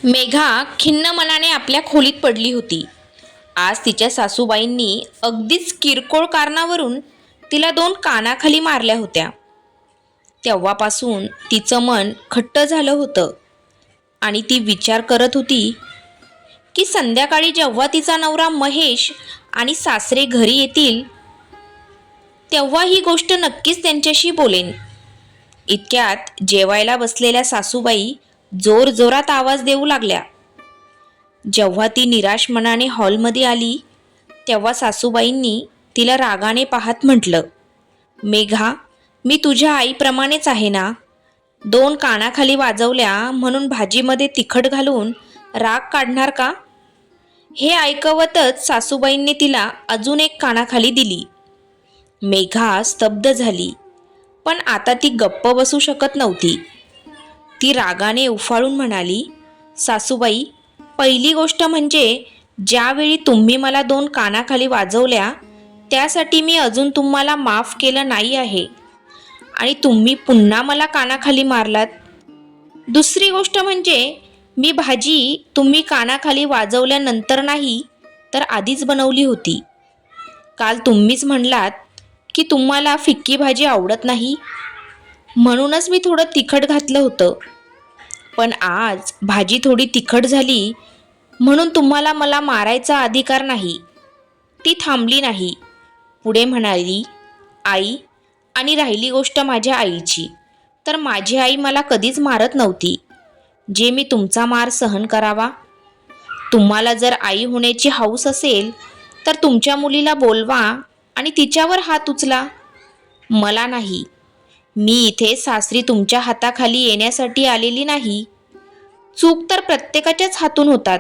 मेघा खिन्न मनाने आपल्या खोलीत पडली होती. आज तिच्या सासूबाईंनी अगदीच किरकोळ कारणावरून तिला दोन कानाखाली मारल्या होत्या. तेव्हापासून तिचं मन खट्ट झालं होतं आणि ती विचार करत होती की संध्याकाळी जेव्हा तिचा नवरा महेश आणि सासरे घरी येतील तेव्हा ही गोष्ट नक्कीच त्यांच्याशी बोलेन. इतक्यात जेवायला बसलेल्या सासूबाई जोरजोरात आवाज देऊ लागल्या. जेव्हा ती निराश मनाने हॉलमध्ये आली तेव्हा सासूबाईंनी तिला रागाने पाहत म्हटलं, मेघा, मी तुझ्या आईप्रमाणेच आहे ना? दोन कानाखाली वाजवल्या म्हणून भाजीमध्ये तिखट घालून राग काढणार का? हे ऐकवतच सासूबाईंनी तिला अजून एक कानाखाली दिली. मेघा स्तब्ध झाली, पण आता ती गप्प बसू शकत नव्हती. ती रागाने उफाळून म्हणाली, सासूबाई, पहिली गोष्ट म्हणजे ज्यावेळी तुम्ही मला दोन कानाखाली वाजवल्या त्यासाठी मी अजून तुम्हाला माफ केलं नाही आहे आणि तुम्ही पुन्हा मला कानाखाली मारलात. दुसरी गोष्ट म्हणजे मी भाजी तुम्ही कानाखाली वाजवल्यानंतर नाही तर आधीच बनवली होती. काल तुम्हीच म्हणलात की तुम्हाला फिक्की भाजी आवडत नाही, म्हणूनच मी थोडं तिखट घातलं होतं. पण आज भाजी थोडी तिखट झाली म्हणून तुम्हाला मला मारायचा अधिकार नाही. ती थांबली नाही. पुढे म्हणाली, आई, आणि राहिली गोष्ट माझ्या आईची, तर माझी आई मला कधीच मारत नव्हती जे मी तुमचा मार सहन करावा. तुम्हाला जर आई होण्याची हौस असेल तर तुमच्या मुलीला बोलवा आणि तिच्यावर हात उचला, मला नाही. मी इथे सासरी तुमच्या हाताखाली येण्यासाठी आलेली नाही. चूक तर प्रत्येकाच्याच हातून होतात.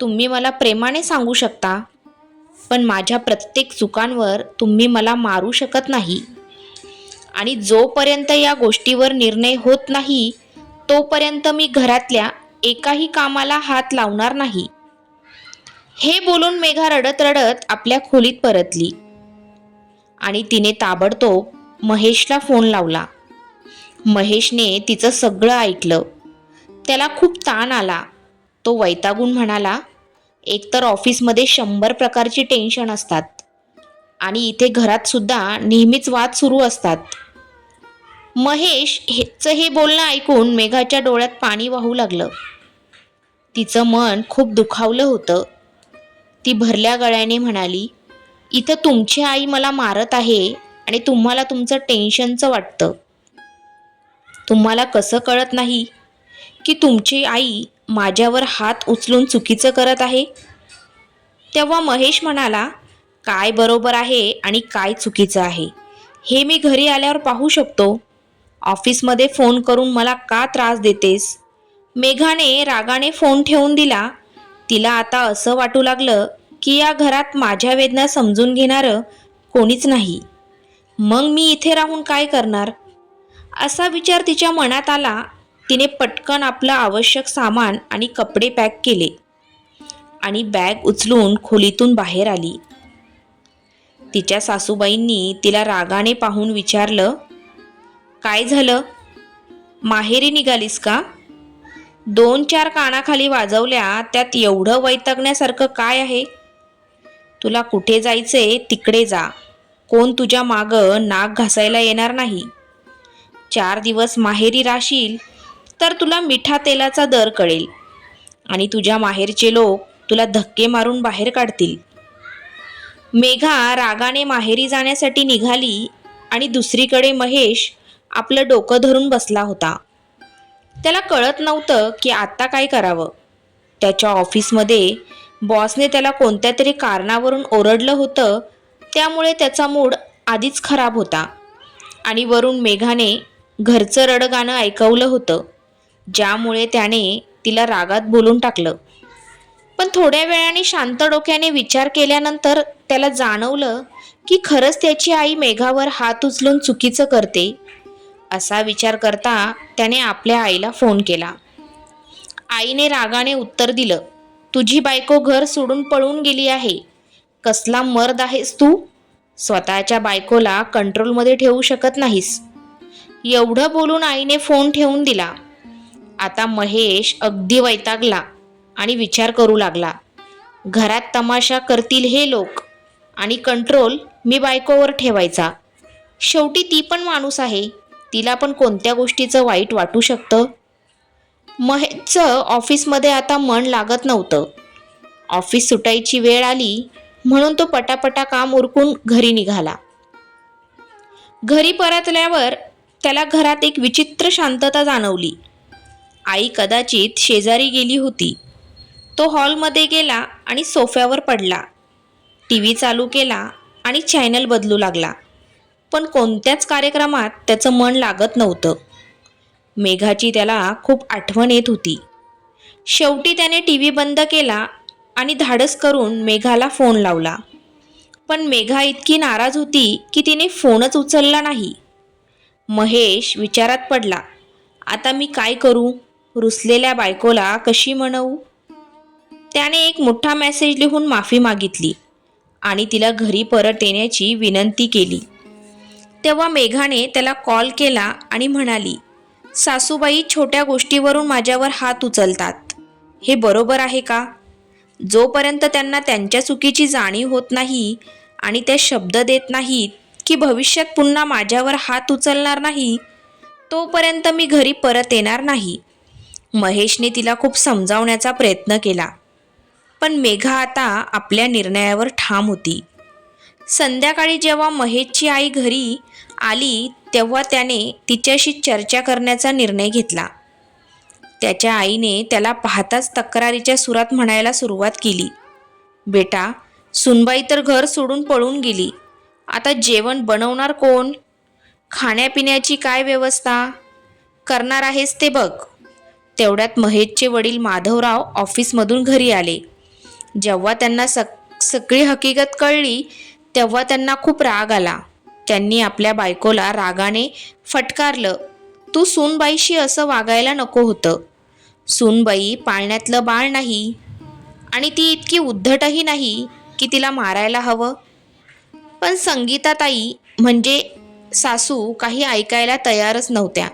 तुम्ही मला प्रेमाने सांगू शकता, पण माझ्या प्रत्येक चुकांवर तुम्ही मला मारू शकत नाही. आणि जोपर्यंत या गोष्टीवर निर्णय होत नाही तोपर्यंत मी घरातल्या एकाही कामाला हात लावणार नाही. हे बोलून मेघा रडत रडत आपल्या खोलीत परतली आणि तिने ताबडतोब महेशला फोन लावला. महेशने तिचं सगळं ऐकलं. त्याला खूप ताण आला. तो वैतागून म्हणाला, एकतर ऑफिसमध्ये 100 प्रकारची टेन्शन असतात आणि इथे घरात सुद्धा नेहमीच वाद सुरू असतात. महेशचं हे बोलणं ऐकून मेघाच्या डोळ्यात पाणी वाहू लागलं. तिचं मन खूप दुखावलं होतं. ती भरल्या गळ्याने म्हणाली, इथं तुमची आई मला मारत आहे आणि तुम्हाला तुमचं टेन्शनचं वाटतं. तुम्हाला कसं कळत नाही की तुमची आई माझ्यावर हात उचलून चुकीचं करत आहे? तेव्हा महेश म्हणाला, काय बरोबर आहे आणि काय चुकीचं आहे हे मी घरी आल्यावर पाहू शकतो. ऑफिसमध्ये फोन करून मला का त्रास देतेस? मेघाने रागाने फोन ठेवून दिला. तिला आता असं वाटू लागलं की या घरात माझ्या वेदना समजून घेणारं कोणीच नाही. मग मी इथे राहून काय करणार? असा विचार तिच्या मनात आला. तिने पटकन आपलं आवश्यक सामान आणि कपडे पॅक केले आणि बॅग उचलून खोलीतून बाहेर आली. तिच्या सासूबाईंनी तिला रागाने पाहून विचारलं, काय झालं? माहेरी निघालीस का? 2-4 कानाखाली वाजवल्या त्यात एवढं वैतागण्यासारखं काय आहे? तुला कुठे जायचंय तिकडे जा. कोण तुझ्या मागं नाक घासायला येणार नाही. 4 दिवस माहेरी राहशील तर तुला मिठा तेलाचा दर कळेल आणि तुझ्या माहेरचे लोक तुला धक्के मारून बाहेर काढतील. मेघा रागाने माहेरी जाण्यासाठी निघाली आणि दुसरीकडे महेश आपलं डोकं धरून बसला होता. त्याला कळत नव्हतं की आता काय करावं. त्याच्या ऑफिसमध्ये बॉसने त्याला कोणत्या तरी कारणावरून ओरडलं होतं, त्यामुळे त्याचा मूड आधीच खराब होता आणि वरून मेघाने घरचं रडगाणं ऐकवलं होतं, ज्यामुळे त्याने तिला रागात बोलून टाकलं. पण थोड्या वेळाने शांत डोक्याने विचार केल्यानंतर त्याला जाणवलं की खरंच त्याची आई मेघावर हात उचलून चुकीचं करते. असा विचार करता त्याने आपल्या आईला फोन केला. आईने रागाने उत्तर दिलं, तुझी बायको घर सोडून पळून गेली आहे. कसला मर्द आहेस तू? स्वतःच्या बायकोला कंट्रोलमध्ये ठेवू शकत नाहीस. एवढं बोलून आईने फोन ठेवून दिला. आता महेश अगदी वैतागला आणि विचार करू लागला, घरात तमाशा करतील हे लोक आणि कंट्रोल मी बायकोवर ठेवायचा. शेवटी ती पण माणूस आहे, तिला पण कोणत्या गोष्टीचं वाईट वाटू शकतं. महेशचं ऑफिसमध्ये आता मन लागत नव्हतं. ऑफिस सुटायची वेळ आली म्हणून तो पटापटा काम उरकून घरी निघाला. घरी परतल्यावर त्याला घरात एक विचित्र शांतता जाणवली. आई कदाचित शेजारी गेली होती. तो हॉलमध्ये गेला आणि सोफ्यावर पडला. टी व्ही चालू केला आणि चॅनल बदलू लागला, पण कोणत्याच कार्यक्रमात त्याचं मन लागत नव्हतं. मेघाची त्याला खूप आठवण येत होती. शेवटी त्याने टी व्ही बंद केला आणि धाडस करून मेघाला फोन लावला. पण मेघा इतकी नाराज होती की तिने फोनच उचलला नाही. महेश विचारात पडला, आता मी काय करू? रुसलेल्या बायकोला कशी म्हणवू? त्याने एक मोठा मेसेज लिहून माफी मागितली आणि तिला घरी परत येण्याची विनंती केली. तेव्हा मेघाने त्याला कॉल केला आणि म्हणाली, सासूबाई छोट्या गोष्टीवरून माझ्यावर हात उचलतात. हे बरोबर आहे का? जोपर्यंत त्यांना त्यांच्या चुकीची जाणीव होत नाही आणि त्या शब्द देत नाहीत की भविष्यात पुन्हा माझ्यावर हात उचलणार नाही, तोपर्यंत मी घरी परत येणार नाही. महेशने तिला खूप समजावण्याचा प्रयत्न केला, पण मेघा आता आपल्या निर्णयावर ठाम होती. संध्याकाळी जेव्हा महेशची आई घरी आली तेव्हा त्याने तिच्याशी चर्चा करण्याचा निर्णय घेतला. त्याच्या आईने त्याला पाहताच तक्रारीच्या सुरात म्हणायला सुरुवात केली, बेटा, सुनबाई तर घर सोडून पळून गेली. आता जेवण बनवणार कोण? खाण्यापिण्याची काय व्यवस्था करणार आहेस ते बघ. तेवढ्यात महेशचे वडील माधवराव ऑफिसमधून घरी आले. जेव्हा त्यांना सगळी हकीकत कळली तेव्हा त्यांना खूप राग आला. त्यांनी आपल्या बायकोला रागाने फटकारलं, तू सूनबाईशी असं वागायला नको होतं. सूनबाई पाळण्यातलं बाळ नाही आणि ती इतकी उद्धटही नाही की तिला मारायला हवं. पण संगीताताई म्हणजे सासू काही ऐकायला तयारच नव्हत्या.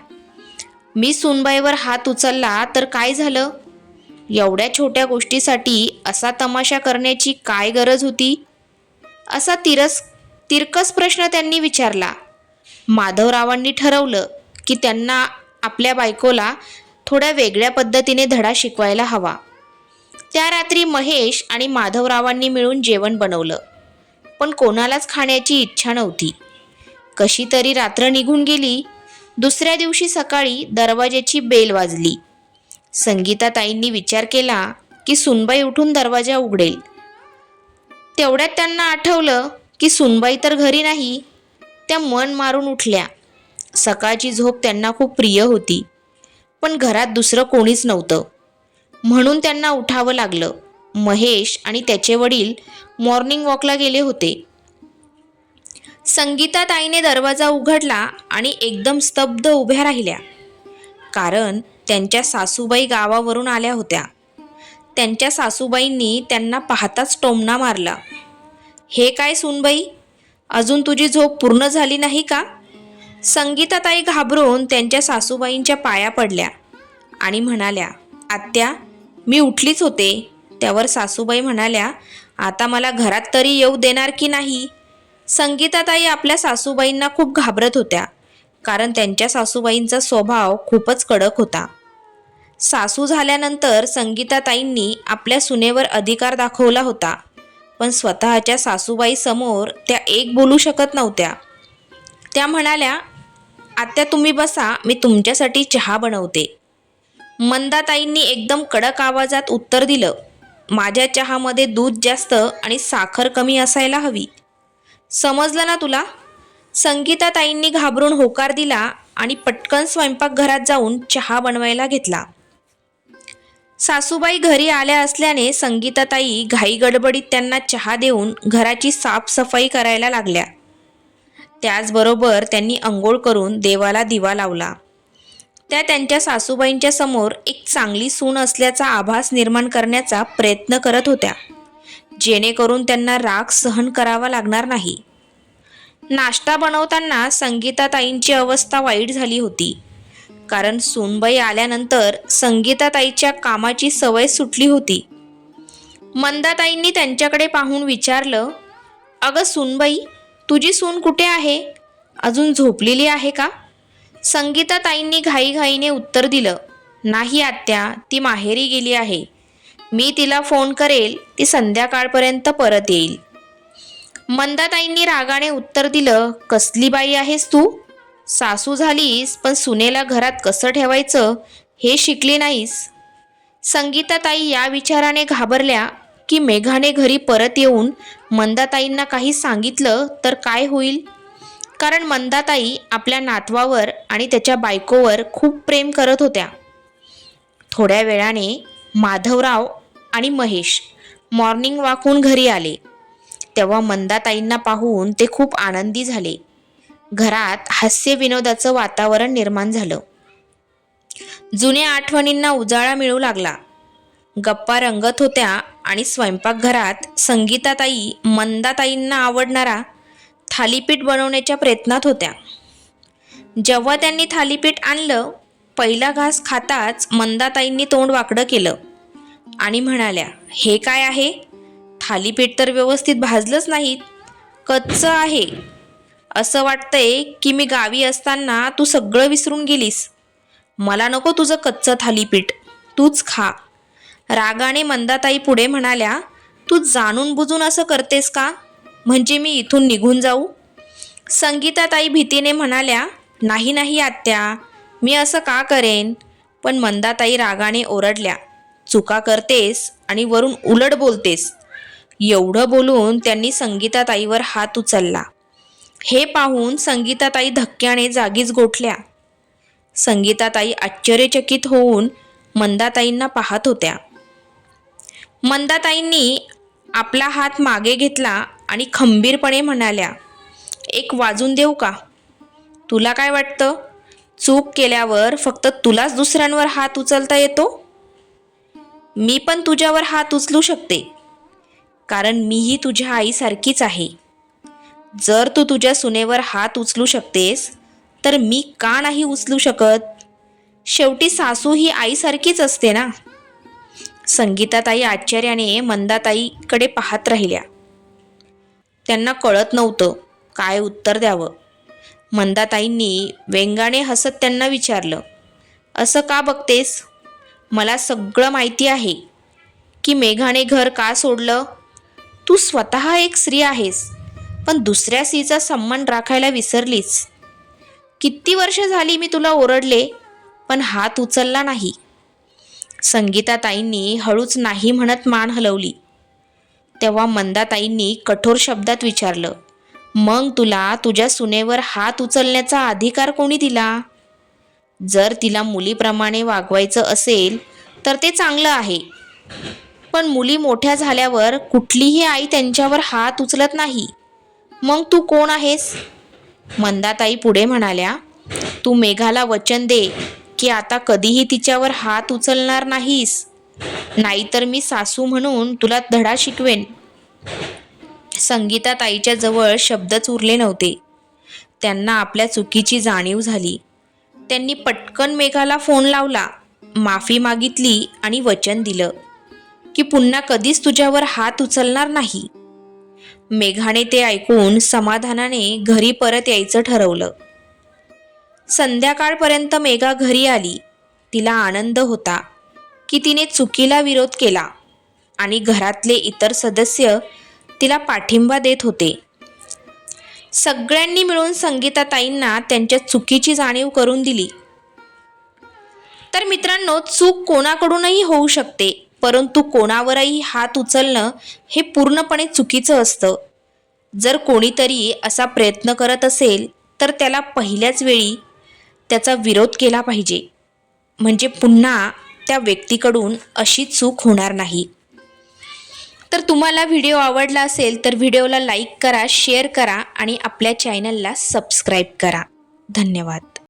मी सूनबाईवर हात उचलला तर काय झालं? एवढ्या छोट्या गोष्टीसाठी असा तमाशा करण्याची काय गरज होती? असा तिरकस प्रश्न त्यांनी विचारला. माधवरावांनी ठरवलं की त्यांना आपल्या बायकोला थोड्या वेगळ्या पद्धतीने धडा शिकवायला हवा. त्या रात्री महेश आणि माधवरावांनी मिळून जेवण बनवलं, पण कोणालाच खाण्याची इच्छा नव्हती. कशी तरी रात्र निघून गेली. दुसऱ्या दिवशी सकाळी दरवाजाची बेल वाजली. संगीताताईंनी विचार केला की सुनबाई उठून दरवाजा उघडेल. तेवढ्यात त्यांना आठवलं की सुनबाई तर घरी नाही. त्या मन मारून उठल्या. सकाळची झोप त्यांना खूप प्रिय होती, पण घरात दुसरं कोणीच नव्हतं म्हणून त्यांना उठावं लागलं. महेश आणि त्याचे वडील मॉर्निंग वॉकला गेले होते. संगीताताईने दरवाजा उघडला आणि एकदम स्तब्ध उभ्या राहिल्या, कारण त्यांच्या सासूबाई गावावरून आल्या होत्या. त्यांच्या सासूबाईंनी त्यांना पाहताच टोमणा मारला. हे काय सूनबाई, अजून तुझी झोप पूर्ण झाली नाही का? संगीताताई घाबरून त्यांच्या सासूबाईंच्या पाया पडल्या आणि म्हणाल्या, आत्या, मी उठलीच होते. त्यावर सासूबाई म्हणाल्या, आता मला घरात तरी येऊ देणार की नाही? संगीताताई आपल्या सासूबाईंना खूप घाबरत होत्या, कारण त्यांच्या सासूबाईंचा स्वभाव खूपच कडक होता. सासू झाल्यानंतर संगीताताईंनी आपल्या सुनेवर अधिकार दाखवला होता, पण स्वतःच्या सासूबाई समोर त्या एक बोलू शकत नव्हत्या. त्या म्हणाल्या, आत्या तुम्ही बसा, मी तुमच्यासाठी चहा बनवते. मंदाताईंनी एकदम कडक आवाजात उत्तर दिलं, माझ्या चहामध्ये दूध जास्त आणि साखर कमी असायला हवी. समजलं ना तुला? संगीताताईंनी घाबरून होकार दिला आणि पटकन स्वयंपाकघरात जाऊन चहा बनवायला घेतला. सासूबाई घरी आल्या असल्याने संगीताताई घाई गडबडीत त्यांना चहा देऊन घराची साफसफाई करायला लागल्या. त्याचबरोबर त्यांनी अंघोळ करून देवाला दिवा लावला. त्या त्यांच्या सासूबाईंच्या समोर एक चांगली सून असल्याचा आभास निर्माण करण्याचा प्रयत्न करत होत्या, जेणेकरून त्यांना राग सहन करावा लागणार नाही. नाश्ता बनवताना संगीताताईंची अवस्था वाईट झाली होती. कारण सूनबाई आल्यानंतर संगीताताईच्या कामाची सवय सुटली होती. मंदाताईंनी त्यांच्याकडे पाहून विचारलं, अगं सूनबाई, तुझी सून कुठे आहे? अजून झोपलेली आहे का? संगीताताईंनी घाईघाईने उत्तर दिलं, नाही आत्या, ती माहेरी गेली आहे. मी तिला फोन करेल, ती संध्याकाळपर्यंत परत येईल. मंदाताईंनी रागाने उत्तर दिलं, कसली बाई आहेस तू? सासू झालीस पण सुनेला घरात कसं ठेवायचं हे शिकली नाहीस. संगीताताई या विचाराने घाबरल्या की मेघाने घरी परत येऊन मंदाताईंना काही सांगितलं तर काय होईल, कारण मंदाताई आपल्या नातवावर आणि त्याच्या बायकोवर खूप प्रेम करत होत्या. थोड्या वेळाने माधवराव आणि महेश मॉर्निंग वॉकहून घरी आले. तेव्हा मंदाताईंना पाहून ते खूप आनंदी झाले. घरात हास्य विनोदाचं वातावरण निर्माण झालं. जुन्या आठवणींना उजाळा मिळू लागला. गप्पा रंगत होत्या आणि स्वयंपाकघरात संगीताताई मंदाताईंना आवडणारा थालीपीठ बनवण्याच्या प्रयत्नात होत्या. जेव्हा त्यांनी थालीपीठ आणलं, पहिला घास खाताच मंदाताईंनी तोंड वाकडं केलं आणि म्हणाल्या, हे काय आहे? थालीपीठ तर व्यवस्थित भाजलंच नाहीत, कच्चं आहे. असं वाटतंय की मी गावी असताना तू सगळं विसरून गेलीस. मला नको तुझं कच्चं थालीपीठ, तूच खा. रागाने मंदाताई पुढे म्हणाल्या, तू जाणून बुजून असं करतेस का? म्हणजे मी इथून निघून जाऊ? संगीताताई भीतीने म्हणाल्या, नाही नाही आत्या, मी असं का करेन? पण मंदाताई रागाने ओरडल्या, चुका करतेस आणि वरून उलट बोलतेस. एवढं बोलून त्यांनी संगीताताईवर हात उचलला. हे पाहून संगीताताई धक्क्याने जागीच गोठल्या. संगीताताई आश्चर्यचकित होऊन मंदाताईंना पाहत होत्या. मंदाताईंनी आपला हात मागे घेतला आणि खंबीरपणे म्हणाल्या, एक वाजून देऊ का? तुला काय वाटतं, चूक केल्यावर फक्त तुलाच दुसऱ्यांवर हात उचलता येतो? मी पण तुझ्यावर हात उचलू शकते, कारण मीही तुझ्या आईसारखीच आहे. जर तू तुझ्या सुनेवर हात उचलू शकतेस तर मी का नाही उचलू शकत? शेवटी सासू ही आईसारखीच असते ना. संगीताताई आश्चर्याने मंदाताईकडे पाहत राहिल्या. त्यांना कळत नव्हतं काय उत्तर द्यावं. मंदाताईंनी व्यंगाने हसत त्यांना विचारलं, असं का बघतेस? मला सगळं माहिती आहे की मेघाने घर का सोडलं. तू स्वतः एक स्त्री आहेस, पण दुसऱ्या स्त्रीचा सन्मान राखायला विसरलीस. किती वर्ष झाली मी तुला ओरडले, पण हात उचलला नाही. संगीताताईंनी हळूच नाही म्हणत मान हलवली. तेव्हा मंदाताईंनी कठोर शब्दात विचारलं, मग तुला तुझ्या सुनेवर हात उचलण्याचा अधिकार कोणी दिला? जर तिला मुलीप्रमाणे वागवायचं असेल तर ते चांगलं आहे, पण मुली मोठ्या झाल्यावर कुठलीही आई त्यांच्यावर हात उचलत नाही. मग तू कोण आहेस? मंदाताई पुढे म्हणाल्या, तू मेघाला वचन दे की आता कधीही तिच्यावर हात उचलणार नाहीस, नाहीतर मी सासू म्हणून तुला धडा शिकवेन. संगीताताईच्या जवळ शब्दच उरले नव्हते. त्यांना आपल्या चुकीची जाणीव झाली. त्यांनी पटकन मेघाला फोन लावला, माफी मागितली आणि वचन दिलं की पुन्हा कधीच तुझ्यावर हात उचलणार नाही. मेघाने ते ऐकून समाधानाने घरी परत यायचं ठरवलं. संध्याकाळपर्यंत मेघा घरी आली. तिला आनंद होता की तिने चुकीला विरोध केला आणि घरातले इतर सदस्य तिला पाठिंबा देत होते. सगळ्यांनी मिळून संगीताताईंना त्यांच्या चुकीची जाणीव करून दिली. तर मित्रांनो, चूक कोणाकडूनही होऊ शकते, परंतु कोणावरही हात उचलणं हे पूर्णपणे चुकीचं असतं. जर कोणीतरी असा प्रयत्न करत असेल तर त्याला पहिल्याच वेळी त्याचा विरोध केला पाहिजे, म्हणजे पुन्हा त्या व्यक्तीकडून अशी चूक होणार नाही. तर तुम्हाला व्हिडिओ आवडला असेल तर व्हिडिओला लाईक करा, शेअर करा आणि आपल्या चॅनलला सबस्क्राईब करा. धन्यवाद.